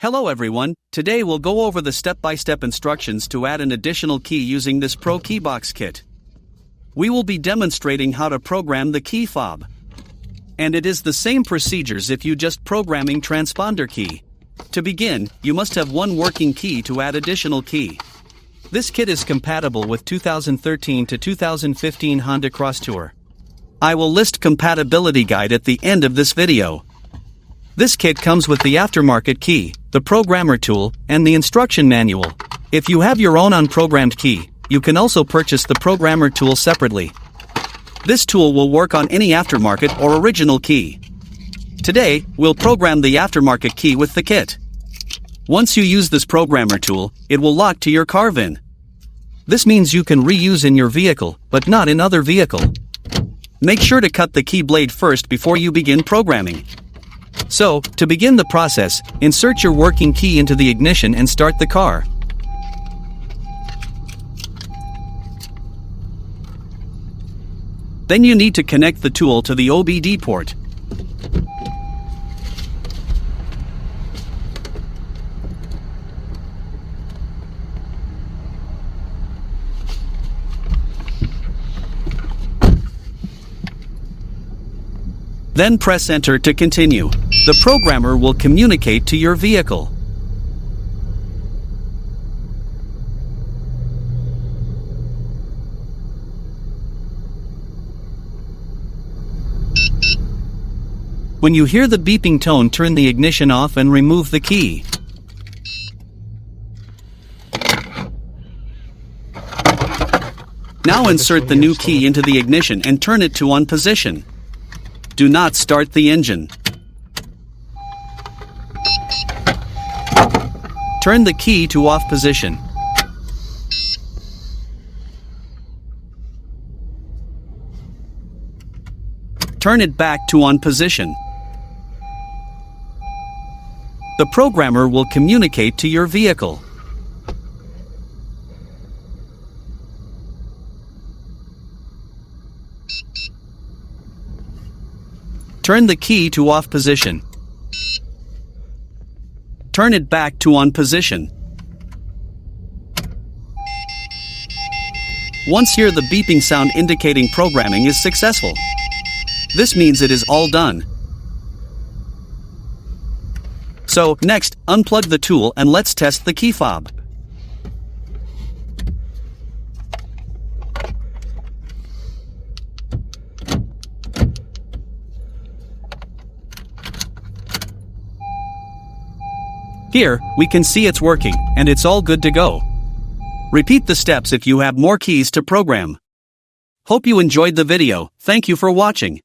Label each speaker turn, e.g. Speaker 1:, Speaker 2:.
Speaker 1: Hello everyone, today we'll go over the step-by-step instructions to add an additional key using this ProKeyBox kit. We will be demonstrating how to program the key fob. And it is the same procedures if you just programming transponder key. To begin, you must have one working key to add additional key. This kit is compatible with 2013 to 2015 Honda Crosstour. I will list compatibility guide at the end of this video. This kit comes with the aftermarket key, the programmer tool, and the instruction manual. If you have your own unprogrammed key, you can also purchase the programmer tool separately. This tool will work on any aftermarket or original key. Today, we'll program the aftermarket key with the kit. Once you use this programmer tool, it will lock to your car VIN. This means you can reuse in your vehicle, but not in other vehicle. Make sure to cut the key blade first before you begin programming. So, to begin the process, insert your working key into the ignition and start the car. Then you need to connect the tool to the OBD port. Then press enter to continue. The programmer will communicate to your vehicle. When you hear the beeping tone, turn the ignition off and remove the key. Now insert the new key into the ignition and turn it to on position. Do not start the engine. Turn the key to off position. Turn it back to on position. The programmer will communicate to your vehicle. Turn the key to off position. Turn it back to on position. Once hear the beeping sound indicating programming is successful. This means it is all done. So, next, unplug the tool and let's test the key fob. Here, we can see it's working, and it's all good to go. Repeat the steps if you have more keys to program. Hope you enjoyed the video. Thank you for watching.